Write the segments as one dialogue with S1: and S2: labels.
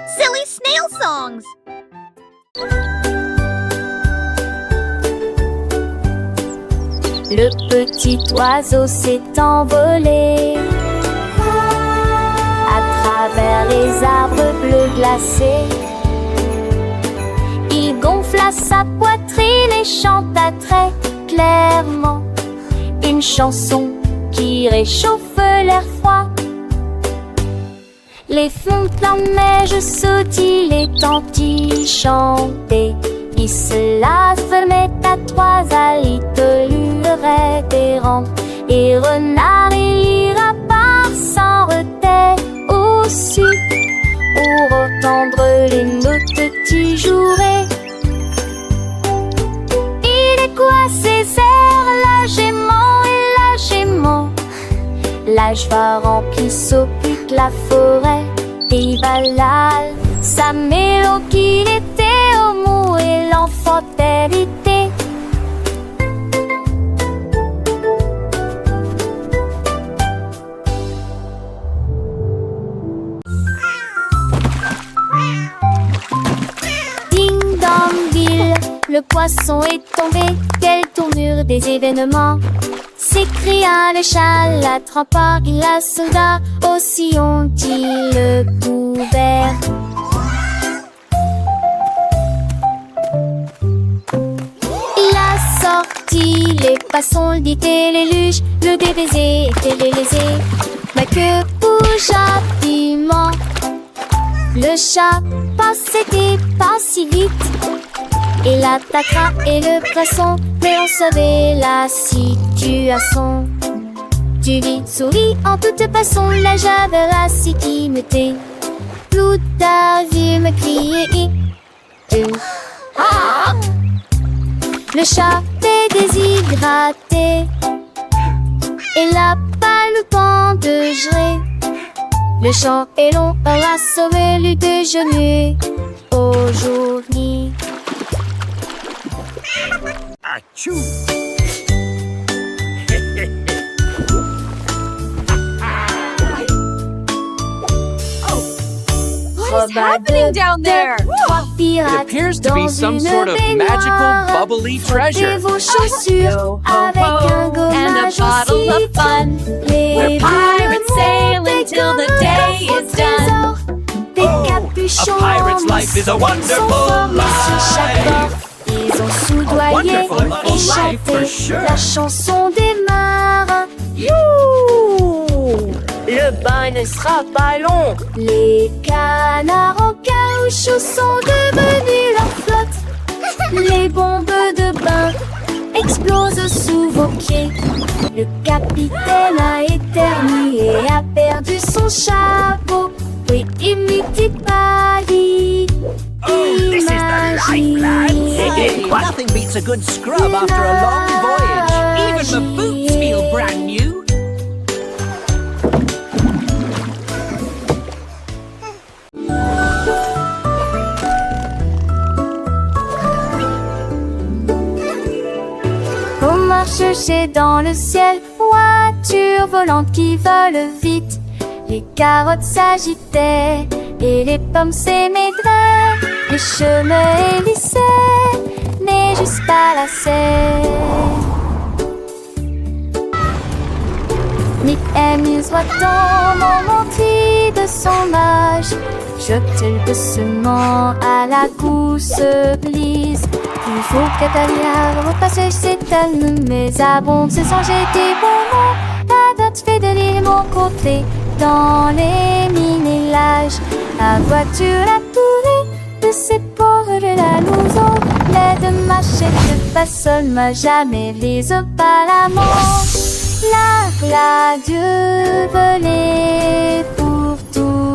S1: Silly snail songs.
S2: Le petit oiseau s'est envolé à travers les arbres bleus glacés. Il gonfla sa poitrine et chanta très clairement une chanson qui réchauffe l'air froid. Les fontaines de neige sautillent, les tantis chantaient. Il se la fermait à trois allitolures révérentes. Et renard et lapin s'en retaient aussi pour entendre les notes qui joueraient. Il est quoi ces airs, la gémeaux et la gémeaux? L'âge va remplir s'occupe la forêt et Valal, sa mélodie qu'il était au mou et l'enfant hérité. Ding dong bill, le poisson est tombé, quelle tournure des événements! S'écria le chat, l'attrapant la soldat, aussi ont-ils le couvert. Il a sorti les passons, le dit et les luches, le débaisé était lésé. Ma queue bouge rapidement, le chat passait pas si vite. Il attaquera et le poisson, mais on savait la situation. Tu vis, souris en toute façon, la javerasse qui me tait. Plus tard, vu me crier. Ah! Le chat est déshydraté et la palme penderait. Le champ est long, on a sauvé le déjeuner aujourd'hui.
S3: Achoo!
S1: What is happening down there?
S4: It appears to be some sort of magical, bubbly treasure.
S2: Vos chaussures avec un gommage
S1: and a bottle of fun. We're pirates sail until the day is done.
S2: Des capuchons
S3: A pirate's life is a wonderful life.
S2: Ils ont soudoyé
S3: wonderful
S2: et
S3: life
S2: chanté
S3: for sure.
S2: la chanson des marins.
S5: Youhou! Le bain ne sera pas long.
S2: Les canards en caoutchouc sont devenus leur flotte. Les bombes de bain explosent sous vos pieds. Le capitaine a éternué et a perdu son chapeau. Oui, imite Paris.
S3: This is the life, lads. Nothing beats a good scrub after a long voyage. Even the boots feel brand new.
S2: On marche chez dans le ciel, voiture volante qui vole vite. Les carottes s'agitaient et les pommes s'émaidraient. Les chemins hélissaient, mais juste pas la serre. Nick amuse-toi dans mon mentis de son âge. Jette-le doucement à la course glisse. Il faut qu'Atalia repasse ses termes, mais abonde se changer des moments. La dot fait de l'île mon côté, dans les minélages. La voiture a tourné de ses pauvres la louson. L'aide marchait de façon, m'a jamais lise pas la manche. La Dieu volait pour toujours.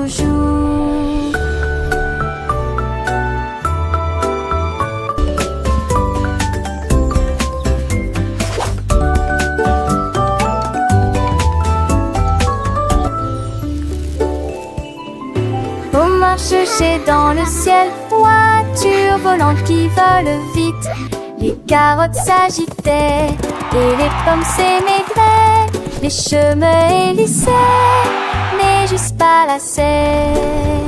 S2: On marche chez dans le ciel, voiture volante qui vole vite. Les carottes s'agitaient et les pommes s'émaidraient. Les chemins hélissaient, mais juste pas la serre.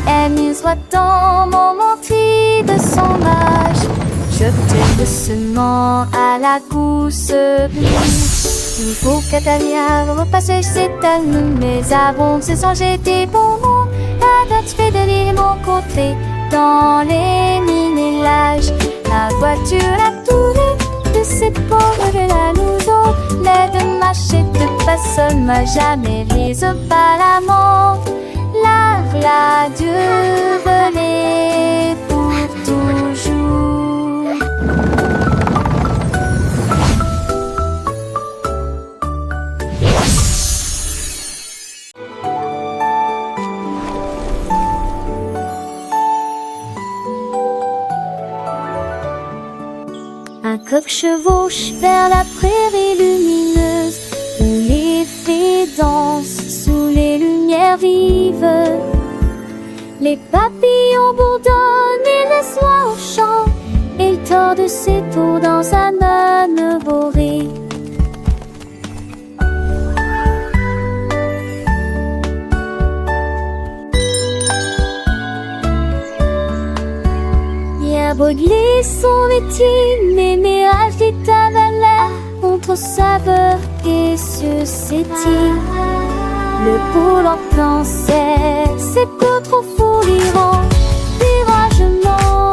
S2: Amuse-toi dans mon mentis de son âge. Jette doucement à la gousse brise. Il faut qu'Atalia repasse ses talons, mais avant de se changer des bonbons, la date fait de mon côté dans les mini-lages. La voiture a tourné de cette pauvre de la nouveau. L'aide de marcher de pas seul, m'a jamais mise par la mort. La v'là Dieu volée pour toujours. Un coq chevauche vers la prairie lumineuse, où les fées dansent sous les lumières vives. Les papillons bourdonnent et laissent l'oie au chant, et il tord ses tours dans sa manne borée. Bien brûler son métier, mais mirage des tavalères contre saveur et suscétile. Le pôle en cancer, c'est que trop fou l'Iran, viragement.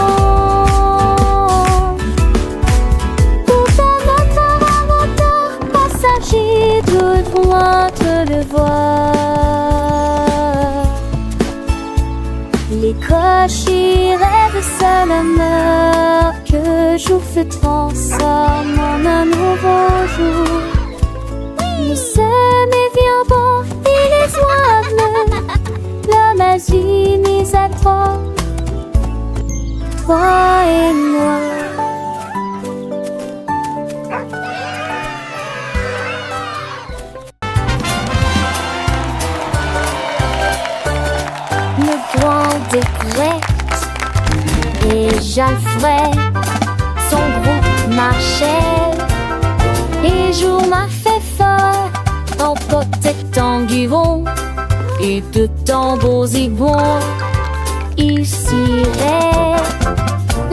S2: Tout un moteur passager de loin te le voir. Les cochers rêvent seul un heure que jour se transforme en un nouveau jour. Nous sommes et bon et les oies l'homme a unis à toi et moi. Le grand découverte et Jalfred, son groupe marchait et jour m'a fait fort en protectant Guivon et de tambours zigons. Ils ciraient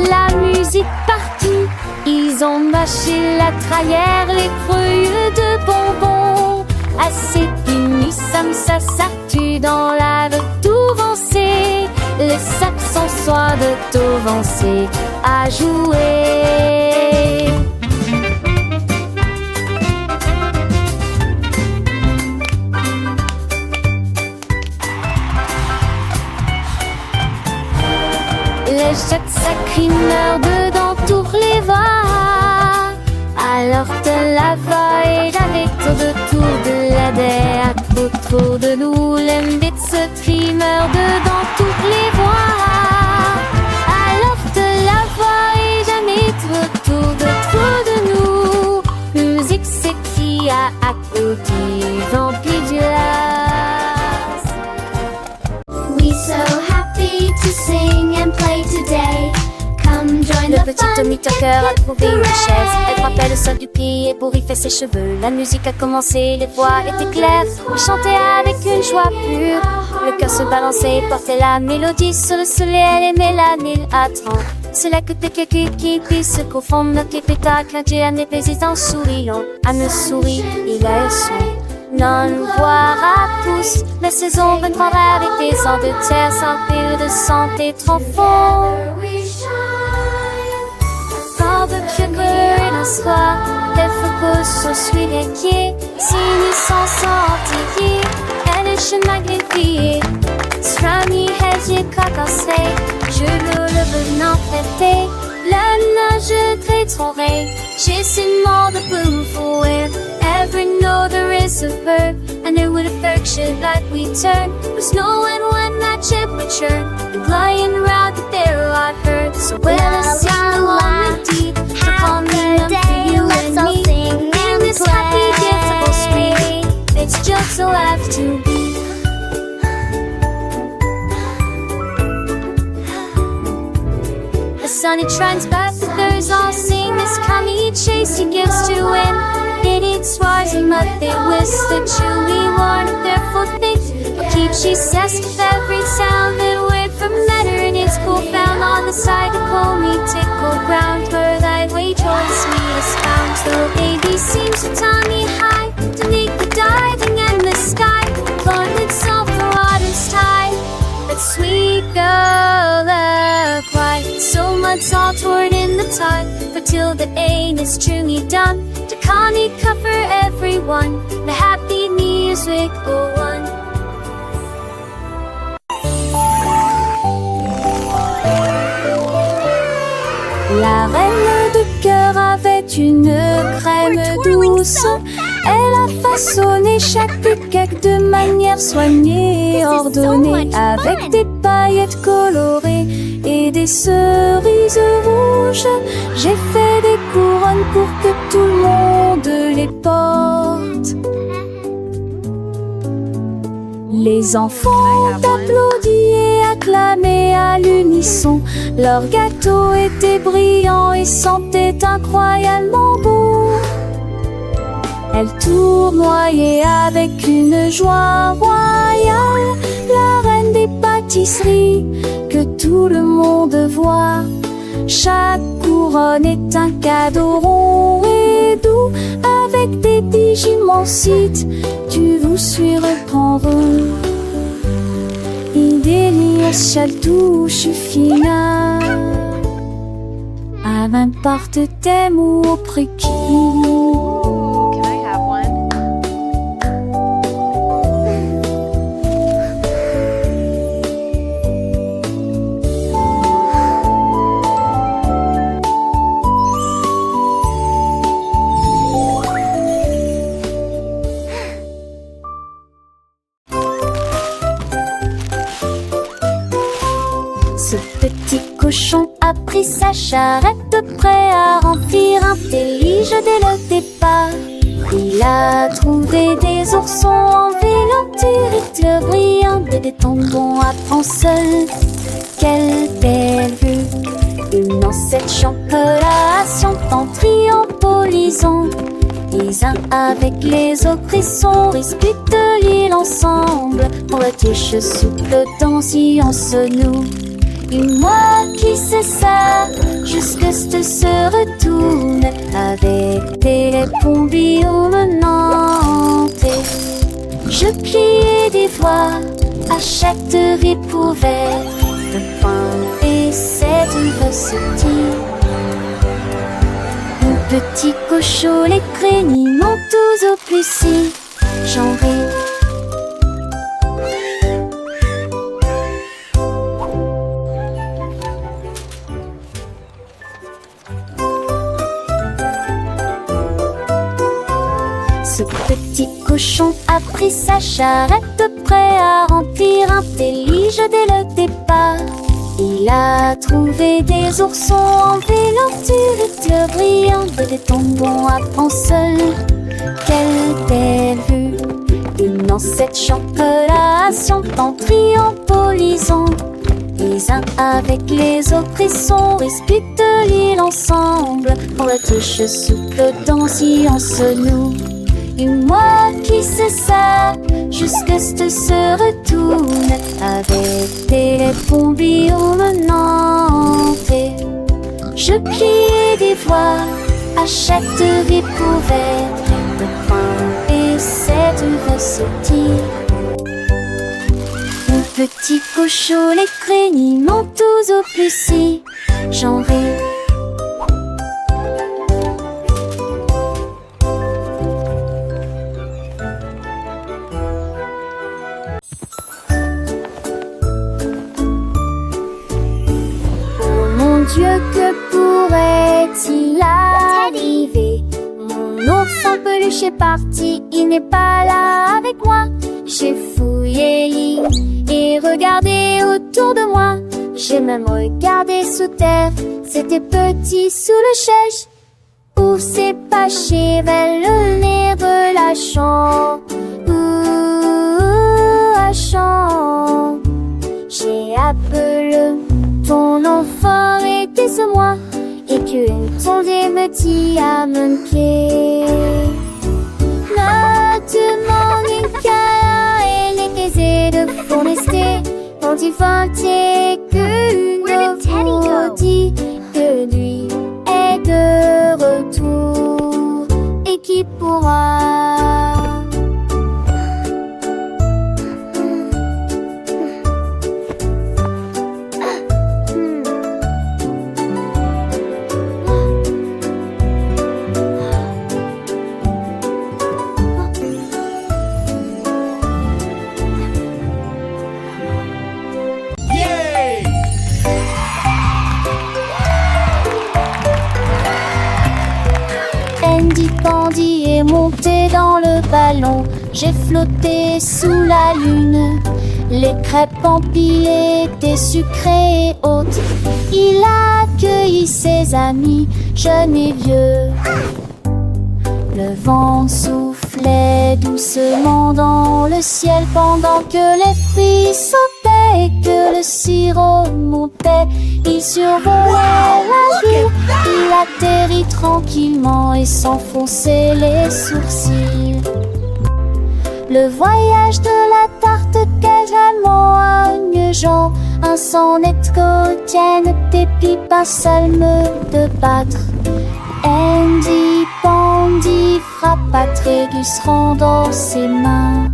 S2: la musique partout, ils ont mâché la trahère, les creux de bonbons. Assez finis, ça s'artue dans la de Touvancé. Les Saxons soient de Touvancé à jouer. Les jets sacrés meurent dedans tous les voix. Alors de la vaille, avec tout de la terre, trop de nous, l'embête se trie, meurt dedans toutes les voix. Alors de la vaille, jamais trop de nous, musique c'est qui a applaudi, vampire du las.
S6: We so happy to sing and play today. Come join
S2: Le
S6: the
S2: petit
S6: fun
S2: Tommy Tucker a trouvé une chaise. Elle frappait le sol du pied et pour y faire ses cheveux. La musique a commencé, les voix étaient claires. On chantait avec une joie pure. Le cœur se balançait et portait la mélodie sur le soleil. Elle aimait la mille à 30. C'est là que tes qui puissent se confondre. Notre pétard quand Dieu a des en souriant. À me sourit, il a son. Non, voir à tous. La saison reprendra avec des ans de terre sans pile de santé trop fort. De sugar un soir, elle repose sur celui qui est signe sans sentier. Elle est chemin dévié. Strami hedge cacassé. Je le venant traité. La nage très j'ai seulement de boom for it. Every know there is a verb, and there would affection that we turn. Was no one that ship would churn. And lying around the there I heard. So well I sing along with deep. Upon the day, let's all sing in this happy beautiful spring. It's just so have to be. The sun it shines back, the birds all sing. This commie chase he gives to win. It swires and mud they whisk the chewy one of their foot things. Keep she says with every sound that with beside the comey tickle ground where thy way towards me is found. The baby seems to tiny high to make the diving and the sky plunge itself the water's tide. That sweet girl a cry, so much all toward in the tide, but till the ain is truly done, to Connie cover everyone, the happy music go on. La reine de cœur avait une crème douce. Elle a façonné chaque cake de manière soignée, ordonnée, avec des paillettes colorées et des cerises rouges. J'ai fait des couronnes pour que tout le monde les porte. Les enfants applaudissent et acclamaient à l'unisson. Leur gâteau était brillant et sentait incroyablement bon. Elle tournoyait avec une joie royale, la reine des pâtisseries que tout le monde voit. Chaque couronne est un cadeau rond et doux, avec des digimonsites du vous surprendront. Idélios touche fina, à n'importe thème ou au préquis.
S1: Can I have one?
S2: Ce petit cochon a pris sa charrette, prêt à remplir un délige dès le départ. Il a trouvé des oursons en vélontérite brillante et des tendons à prendre seul. Quelle belle vue! Une ancêtre chancolation en triompholisant. Les uns avec les autres, ils sont disputent l'île ensemble. Pour la tige souple danser en se noue. Et moi qui sais ça, jusque ce se retourne avec des pombillons menantés. Je pliais des voix à chaque ripouvette de pain et cette recetille. Mon petit cochon, les crénis m'ont tous au plus si j'en ris. Ce petit cochon a pris sa charrette, prêt à remplir un délige dès le départ. Il a trouvé des oursons en vélontérite brillante et des tendons à prendre seul. Quelle belle vue! Une ancêtre chancolation en triompholisant. Les uns avec les autres, ils sont disputent l'île ensemble. Pour la touche souple danser en se noue. Et moi qui sais ça, jusque ce se retourne avec des pombillons menantés. Je pliais des voix à chaque ripouvette de pain et cette recetille. Mon petit cochon, les crénis m'ont tous au plus si j'en ris. Dieu, que pourrait-il arriver? Mon ours en peluche est parti, il n'est pas là avec moi. J'ai fouillé l'île et regardé autour de moi. J'ai même regardé sous terre, c'était petit sous le chèche. Où s'est caché vers le nez relâchant. Relâchant. J'ai appelé ton enfant était ce moi et qu'une fondée me dit à mon pied. Maintenant et les caisses de forester quand il fantait qu'une le ballon, j'ai flotté sous la lune. Les crêpes empilées étaient sucrées et hautes. Il a accueilli ses amis, jeunes et vieux. Le vent soufflait doucement dans le ciel pendant que les fruits sautaient et que le sirop montait. Il survolait la ville, il atterrit tranquillement et s'enfonçait les sourcils. Le voyage de la tarte quasiment agnegeant, un sonnet quotidien, des pipes, un salme de battre. Andy Pandy frappa Trégus rendant ses mains.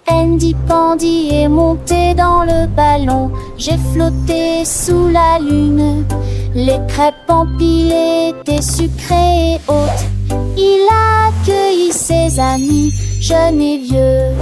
S2: Andy Pandy est monté dans le ballon, j'ai flotté sous la lune. Les crêpes empilées étaient sucrées et hautes. Il a accueilli ses amis, jeunes et vieux.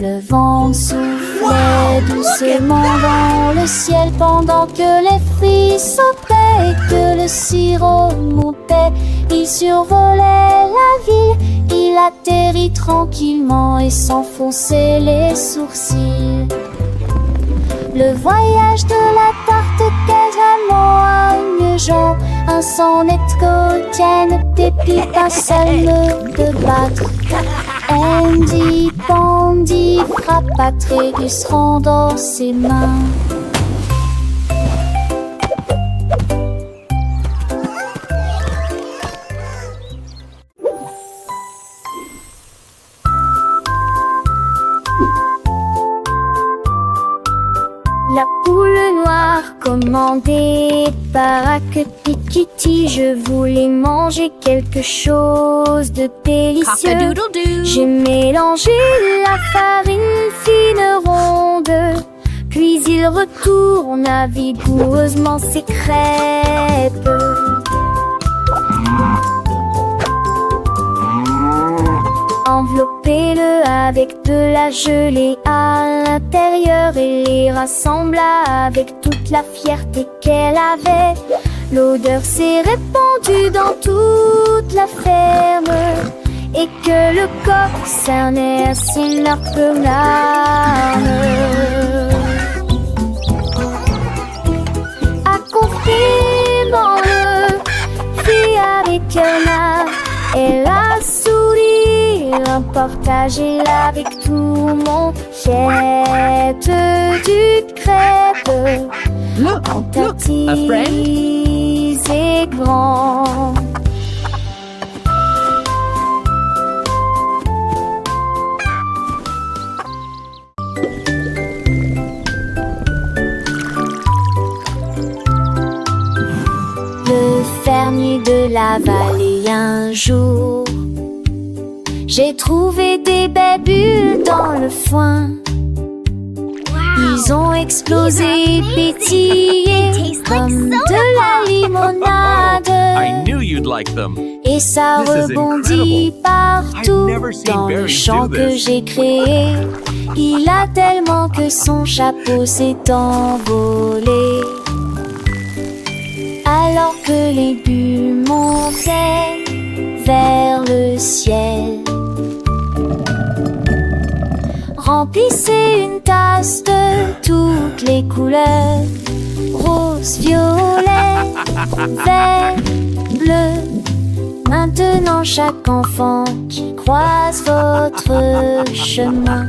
S2: Le vent soufflait doucement dans le ciel pendant que les fruits sautaient et que le sirop montait. Il survolait la ville, il atterrit tranquillement et s'enfonçait les sourcils. Le voyage de la tarte quasiment agnegeant, un sonnet quotidien, des pipes, un salme de battre. Andy Pandy frappa Trégus rendant ses mains. La poule noire commandée par Kitty, je voulais manger quelque chose de délicieux.
S1: Cock-a-doodle-doo.
S2: J'ai mélangé la farine fine ronde, puis il retourna vigoureusement ses crêpes. Enveloppez-le avec de la gelée à l'intérieur et les rassembla avec toute la fierté qu'elle avait. L'odeur s'est répandue dans toute la ferme et que le coq cernait ses larmes. Accompagnement le fit avec un art, elle a souri, un partagé avec tout mon jette du crêpe.
S3: Look, a friend.
S2: Et grand. Le fermier de la vallée un jour, j'ai trouvé des belles bulles dans le foin. Ils ont explosé et pétillé comme de la limonade.
S4: I knew you'd like them.
S2: Et ça
S4: This is
S2: rebondit
S4: incredible.
S2: partout
S4: I've never seen
S2: dans le
S4: berries
S2: champ
S4: do
S2: que
S4: this.
S2: j'ai créé. Il a tellement que son chapeau s'est envolé. Alors que les bulles montaient vers le ciel, remplissez une tasse de toutes les couleurs, rose, violet, vert, bleu. Maintenant chaque enfant qui croise votre chemin,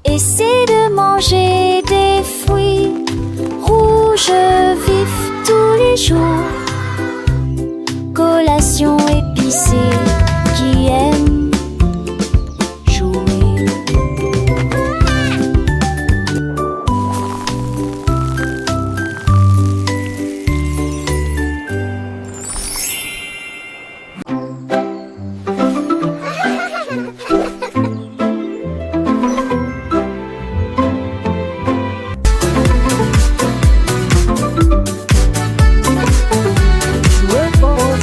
S2: essaie de manger des fruits rouges vifs tous les jours. Collation épicée qui aime jouer.
S3: We're for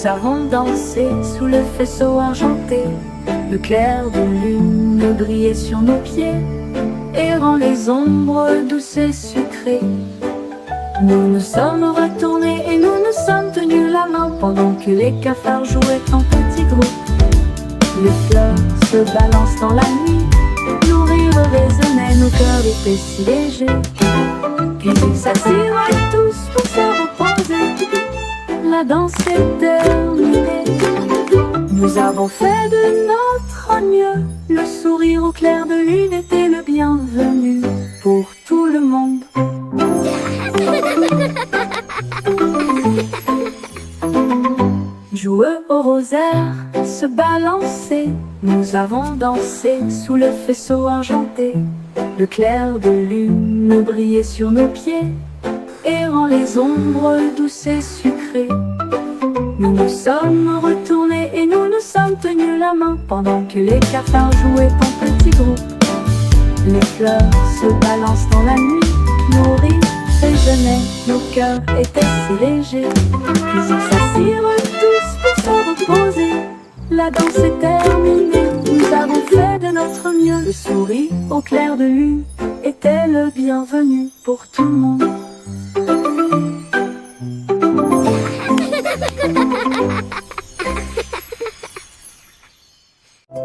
S7: Nous avons dansé sous le faisceau argenté. Le clair de lune brillait sur nos pieds et rend les ombres douces et sucrées. Nous nous sommes retournés et nous nous sommes tenus la main pendant que les cafards jouaient en petits groupes. Les fleurs se balancent dans la nuit, nos rires résonnaient, nos cœurs étaient si légers. Puis ils s'assirent tous pour se reposer. La danse est terminée. Nous avons fait de notre mieux. Le sourire au clair de lune était le bienvenu pour tout le monde. Joueux au rosaire, se balancer. Nous avons dansé sous le faisceau argenté. Le clair de lune brillait sur nos pieds et rend les ombres douces et sucrées. Nous nous sommes retournés et nous nous sommes tenus la main pendant que les cafards jouaient en petits groupes. Les fleurs se balancent dans la nuit, nos rires résonnaient, nos cœurs étaient si légers. Puis ils s'assirent tous pour se reposer. La danse est terminée, nous avons fait de notre mieux. Le sourire au clair de lune était le bienvenu pour tout le monde.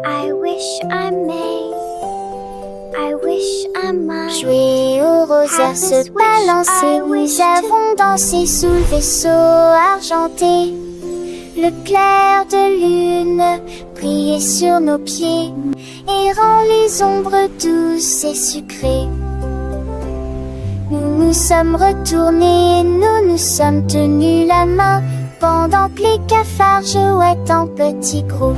S6: I wish I may. I wish I might.
S2: Jouer au rosaire, se balancer. Nous avons dansé sous le vaisseau argenté. Le clair de lune brillait sur nos pieds et rend les ombres douces et sucrées. Nous nous sommes retournés et nous nous sommes tenus la main pendant que les cafards jouaient en petits groupes.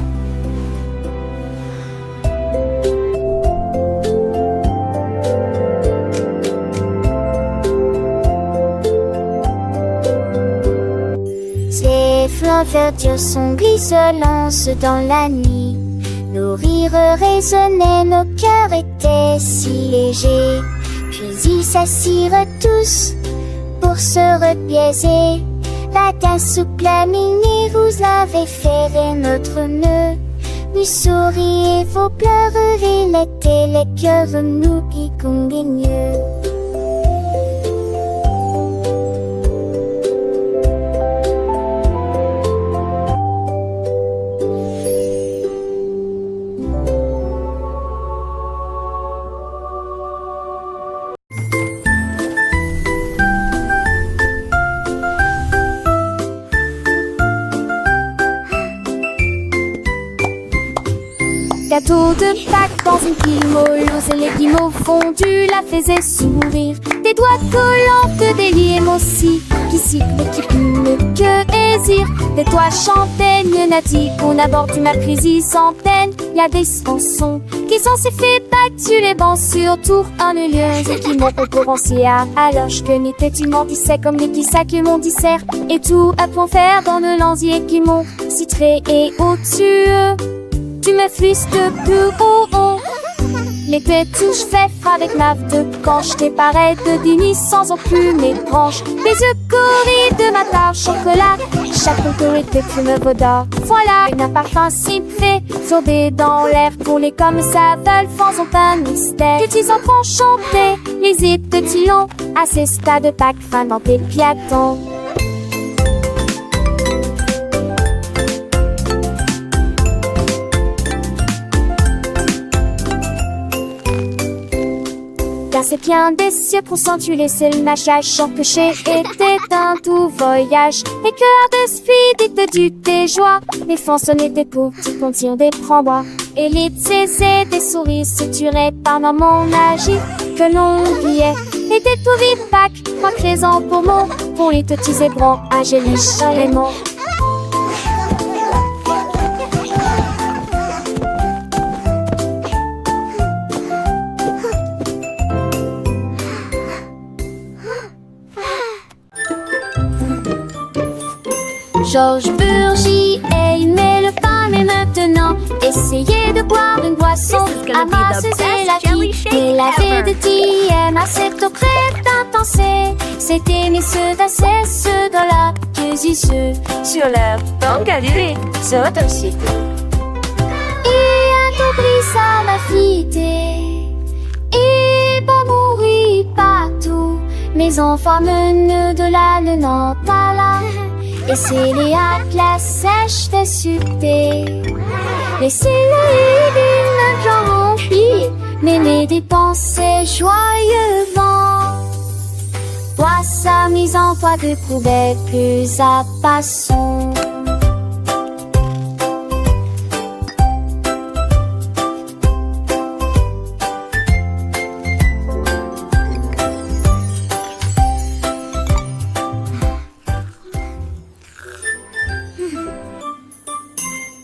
S2: Les flancs verdures sont grisonnants dans la nuit. Nos rires résonnaient, nos cœurs étaient si légers. Puis ils s'assirent tous pour se repiaiser. La danse souple à minuit, vous avez ferré notre nœud. Nous souriez vos pleurs, il était les cœurs, nous qui conguigneux. Gâteau de Pâques dans une pile molleuse et les guimauves fondus la faisaient sourire. Des doigts collants que des limes aussi, qui sifflent et qui pument que hésire. Des toits chantaient, Nati, qu'on aborde du Malcrisi sans peine. Y a des chansons qui sont si fait battus les bancs sur tour ennuyeuses et qui m'ont concurrencé alors que n'était tu m'en disais comme les petits sacs m'ont dissert. Et tout à point faire dans le lanzier qui m'ont citré et au-dessus. Tu me flisses de plus haut. L'été touche fait avec ma de quand je t'ai pareil de Dini sans aucune mes branches. Les yeux corris de ma tarte chocolat. Chaque autorité fume vaudor. Voilà un parfum si fait sourdé dans l'air. Pour les comme ça veulent sans aucun mystère. Petits enfants chantaient les hymnes de Tillon à ces stades de Pâques fin dans tes piatons. C'est bien des cieux pour s'en-tu laisser le mâchage. Chant que chez était un tout voyage. Les cœurs de speed du tes joies. Les façonnés des pauvres petits contirent des frambois. Et les tsés des souris suturés par maman magie que l'on oubliait. Et des tout vives Pâques, moi présent pour mots. Pour les petits zébrants, Angélique, Raymond. Georges Burgy aimait le pain, mais maintenant essayez de boire une boisson amorceuse et la vie. Il avait de TM à cette prête intense. C'était mais ceux d'un cesse de la cuisine. ceux sur la banque à l'île Sotoshite. Et un tobri ça m'a fité. Et pas mourir partout. Mes enfants menent de la Nantala. Et c'est les atlas sèches de succès. Laissez-le d'une genre remplie. Mais mes dépenses joyeux vent. Toi sa mise en foi de poubelle plus à passons.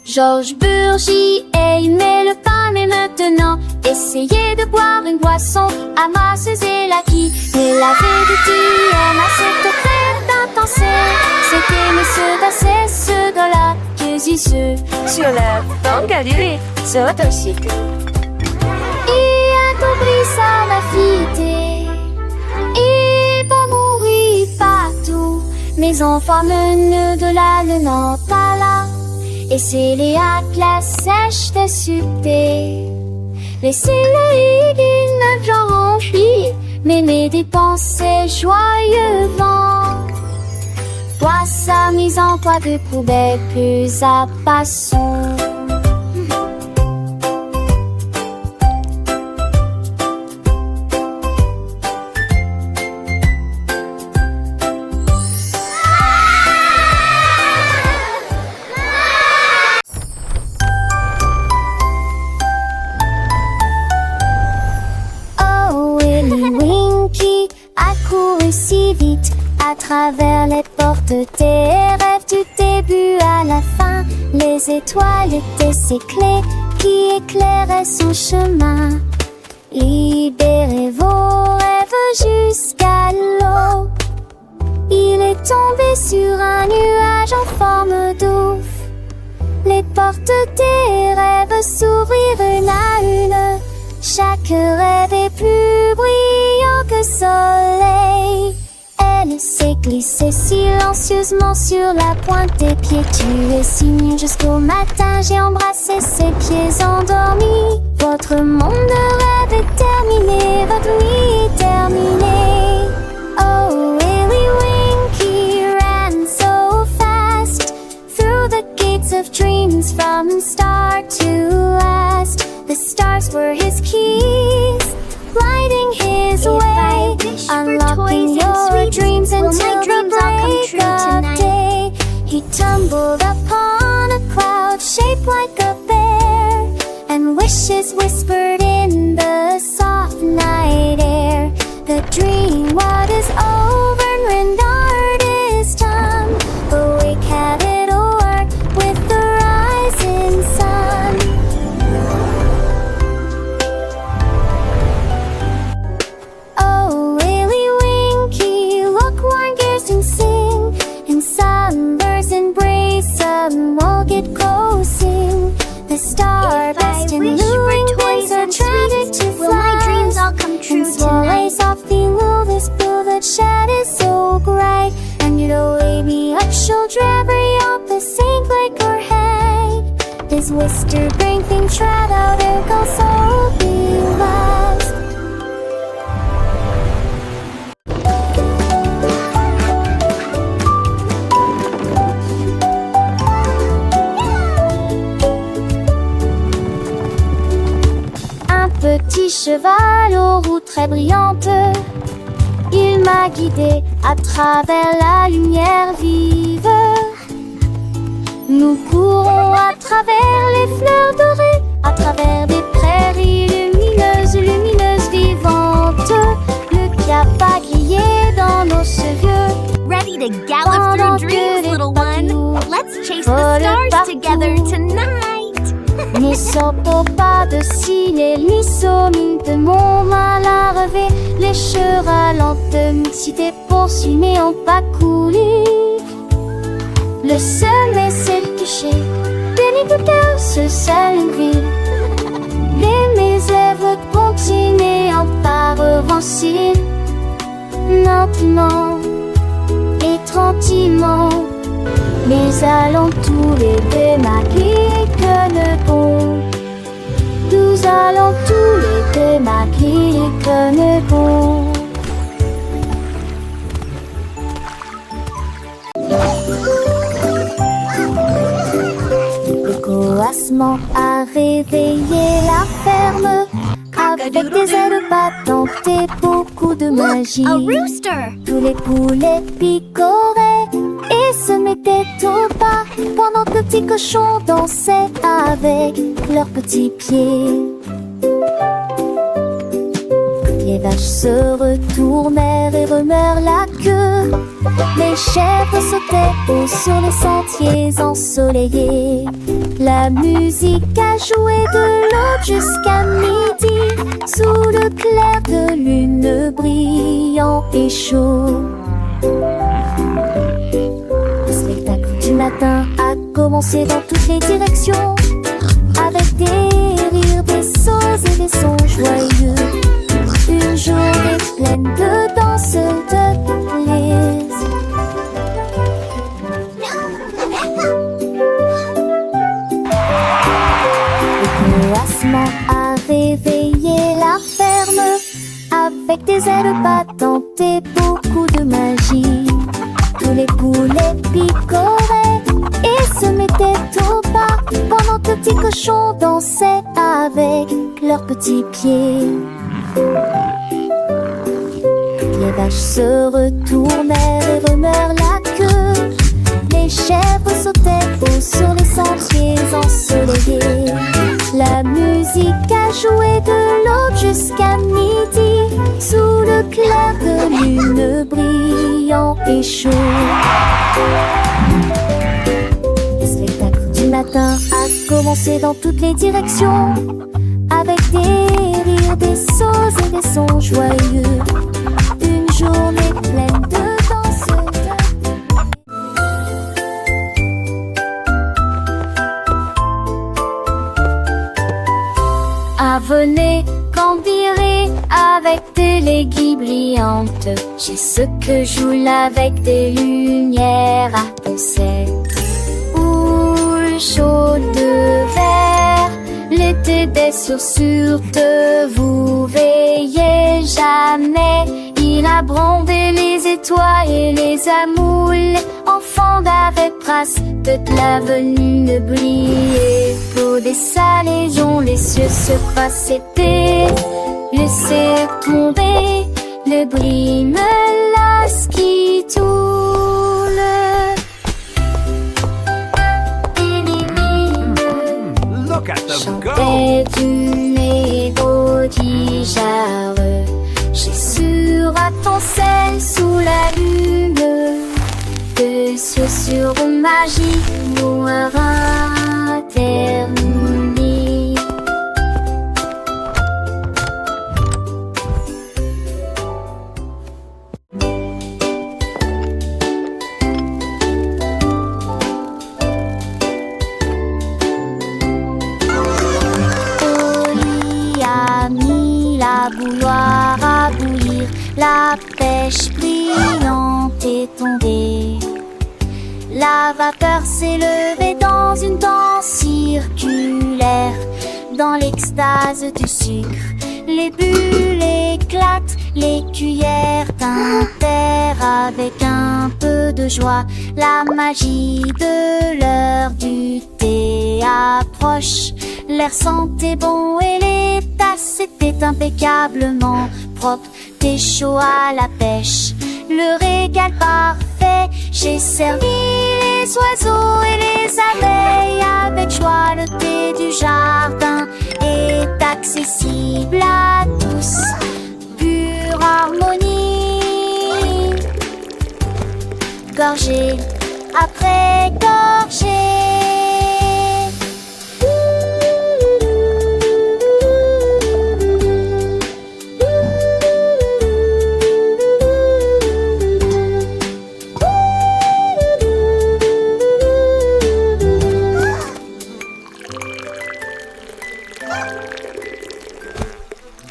S2: Georges Burgy aimait le pain, mais maintenant essayez de boire une boisson à masseuse et la qui. Mais la vérité est ma cette crème d'intensité. C'était monsieur d'assez ce gars-là que j'y suis sur la banque à l'île Sotoshite. Et un tobri ça m'a fité. Et pas mourir partout. Mes enfants menent de la Nantala. Et c'est les atlas sèches de succès. Laissez-le d'une genre remplie. Mais mes dépenses joyeux vent. Toi sa mise en poids de poubelle plus à passons. Si vite à travers les portes des rêves du début à la fin. Les étoiles étaient ses clés qui éclairaient son chemin. Libérez vos rêves jusqu'à l'eau. Il est tombé sur un nuage en forme d'ouf. Les portes des rêves s'ouvrirent une à une. Chaque rêve est plus brillant que soleil. Elle s'est glissée silencieusement sur la pointe des pieds. Tu es si mignon jusqu'au matin. J'ai embrassé ses pieds endormis. Votre monde de rêve est terminé. Votre nuit est terminée. Oh, Willy Winky ran so fast through the gates of dreams from start to last. The stars were his keys, lighting his way, unlocking your dreams until the break of day. He tumbled upon a cloud shaped like a bear, and wishes whispered in the soft night air. The dream what is over and rendered is done. Awake, have it o'er with the rising sun. The star best in luring toys are tragic to fly. Will my dreams all come true tonight? Softly move this blue that shed is so bright. And you'd wake me up, shoulder up the sink like her head. This whister bring thing tread out and go so be lost. Petit cheval aux roues très brillantes, il m'a guidé à travers la lumière vive. Nous courons à travers les fleurs dorées, à travers des prairies lumineuses, lumineuses, vivantes. Le cap a grillé dans nos cheveux.
S1: Ready to gallop through dreams, little one. Let's chase the stars together tonight.
S2: Ne sortons pas de ciné, mine de mon mal à rêver. Les cheveux ralentent, si t'es poursuivis mais ont pas coulé. Le sommet s'est couché, béni de cœur, ce seul une ville. Les lèvres continuent en pas revancer. Lentement et tranquillement, Mais allons tous les démaquiller que le bon. Nous allons tous les démaquiller que le bon. Le coassement a réveillé la ferme avec des ailes battantes et beaucoup de magie. Tous les poulets picoraient et se mettaient au pas pendant que le petit cochon dansait avec leurs petits pieds. Les vaches se retournèrent et remuèrent la queue. Les chèvres sautaient haut sur les sentiers ensoleillés. La musique a joué de l'aube jusqu'à midi, sous le clair de lune brillant et chaud. Le spectacle du matin a commencé dans toutes les directions, avec des rires, des sauts et des sons joyeux. Une journée pleine de danse, de plaisir. Le coassement a réveillé la ferme avec des ailes battantes et beaucoup de magie. Tous les poulets picoraient et se mettaient au pas pendant que le petit cochon dansait avec leurs petits pieds. Les vaches se retournèrent et remuèrent la queue. Les chèvres sautaient haut sur les sentiers ensoleillés. La musique a joué de l'aube jusqu'à midi, sous le clair de lune brillant et chaud. Le spectacle du matin a commencé dans toutes les directions, avec des rires, des sauts et des sons joyeux. Une journée pleine de danse, venez cambirer avec des léguilles brillantes. J'ai ce que joue avec des lumières à penser. Houle chaude de verre, l'été des sursures de vous veillez jamais. Il a brandé les étoiles et les amoules, enfants d'avec trace de l'avenue briller. Pour des salaisons, les cieux se passent été, laissez tomber le bris me lasse qui toule.
S3: Look at them go!
S2: Chantait du négociard, j'ai sur à ton sel sous la lune, que ce sur magie mourra terminé. Oli a mis la bouilloire à bouillir, la pêche brillante est tombée. La vapeur s'est levée dans une danse circulaire, dans l'extase du sucre. Les bulles éclatent, les cuillères tintèrent avec un peu de joie. La magie de l'heure du thé approche. L'air sentait bon et les tasses étaient impeccablement propres. Thé chaud à la pêche, le régal parfait. J'ai servi les oiseaux et les abeilles avec joie. Le thé du jardin est accessible à tous, pure harmonie. Gorgée après gorgée,